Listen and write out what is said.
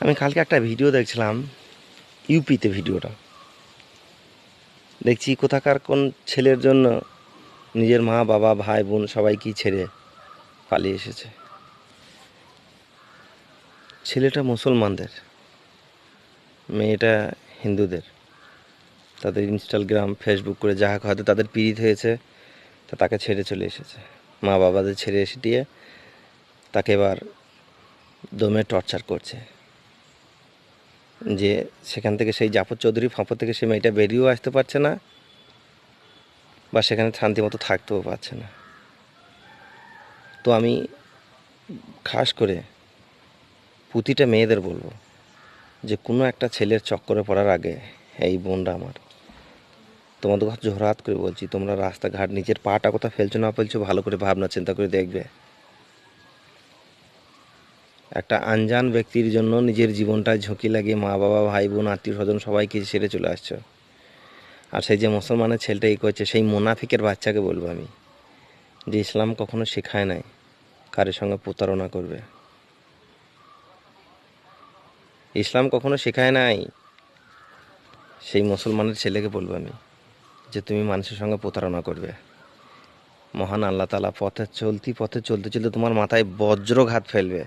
আমি কালকে একটা ভিডিও দেখছিলাম, ইউপিতে ভিডিওটা দেখছি কোথাকার কোন ছেলের জন্য নিজের মা বাবা ভাই বোন সবাইকে ছেড়ে পালিয়ে এসেছে। ছেলেটা মুসলমানদের, মেয়েটা হিন্দুদের। তাদের ইনস্টাগ্রাম ফেসবুক করে যাহা হয়তো তাদের পীড়িত হয়েছে, তা তাকে ছেড়ে চলে এসেছে। মা বাবাদের ছেড়ে এসে দিয়ে তাকে এবার দমে টর্চার করছে, যে সেখান থেকে সেই জাফর চৌধুরী ফাঁপর থেকে সে মেয়েটা বেরিয়েও আসতে পারছে না, বা সেখানে শান্তিমতো থাকতেও পারছে না। তো আমি খাস করে প্রতিটা মেয়েদের বলবো যে কোনো একটা ছেলের চক্করে পড়ার আগে, এই বোনরা আমার, তোমাদের কথা জোহরাত করে বলছি, তোমরা রাস্তাঘাট নিজের পাটা কোথা ফেলছো না ফেলছো ভালো করে ভাবনা চিন্তা করে দেখবে। একটা আনজান ব্যক্তির জন্য নিজের জীবনটায় ঝুঁকি লাগিয়ে মা বাবা ভাই বোন আত্মীয় স্বজন সবাইকে ছেড়ে চলে আসছো। আর সেই যে মুসলমানের ছেলেটা এই করছে, সেই মুনাফিকের বাচ্চাকে বলবো আমি, যে ইসলাম কখনো শেখায় নাই কারোর সঙ্গে প্রতারণা করবে। ইসলাম কখনো শেখায় নাই। সেই মুসলমানের ছেলেকে বলবো আমি, যে তুমি মানুষের সঙ্গে প্রতারণা করবে। মহান আল্লাহ তাআলা পথে চলতে চলতে তোমার মাথায় বজ্রঘাত ফেলবে।